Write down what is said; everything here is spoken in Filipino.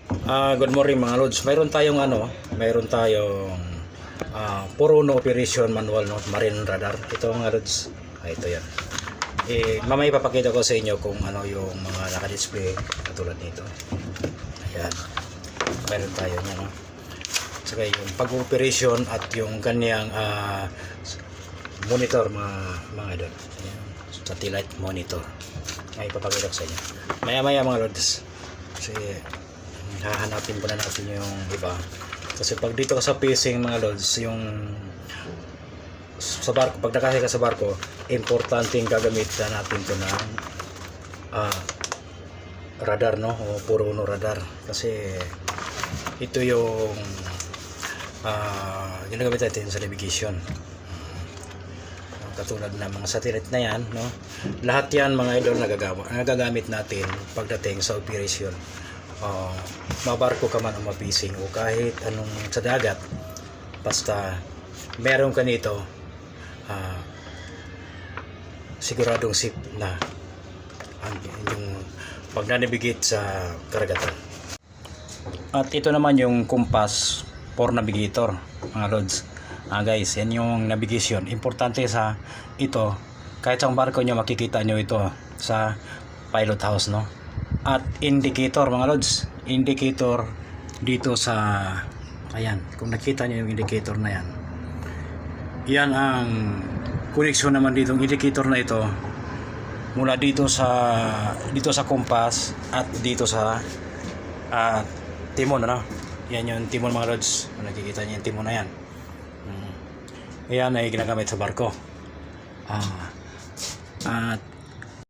Good morning mga lods. Mayroon tayong Puruno Operation Manual, no, Marine Radar. Ito mga lods. Ito yan. Mamaya ipapakita ko sa inyo kung ano yung mga naka-display katulad nito. Ayan. Mayroon tayo niyan, no. Saka yung pag-operation at yung kanyang monitor mga idol. Ayan. Satellite monitor. May ipapakita ko sa inyo. Maya mga lods. Kasi hahanapin pa na natin yung iba, kasi pag dito ka sa fishing mga lods, yung sa barko, pag nakasya ka sa barko, importante gagamitan natin to ng radar, no, o Puruno radar, kasi ito yung ginagamit natin sa navigation. Katulad ng mga satellite na yan, no, lahat yan mga idol nagagamit natin pagdating sa operation. Mabarko ka man o mapising o kahit anong sa dagat, basta meron ka nito, siguradong safe na yung pag-navigate sa karagatan. At ito naman yung compass for navigator mga lods. Guys, yan yung navigation. Importante sa ito, kahit sa barko nyo makikita nyo ito sa pilot house, no. At indicator mga lods, indicator dito sa, ayan, kung nakita nyo yung indicator na yan, yan ang connection naman dito, yung indicator na ito mula dito sa compass at dito sa timon, ano? Yan yung timon mga lods, kung nakikita nyo yung timon na yan. Yan ay ginagamit sa barko. At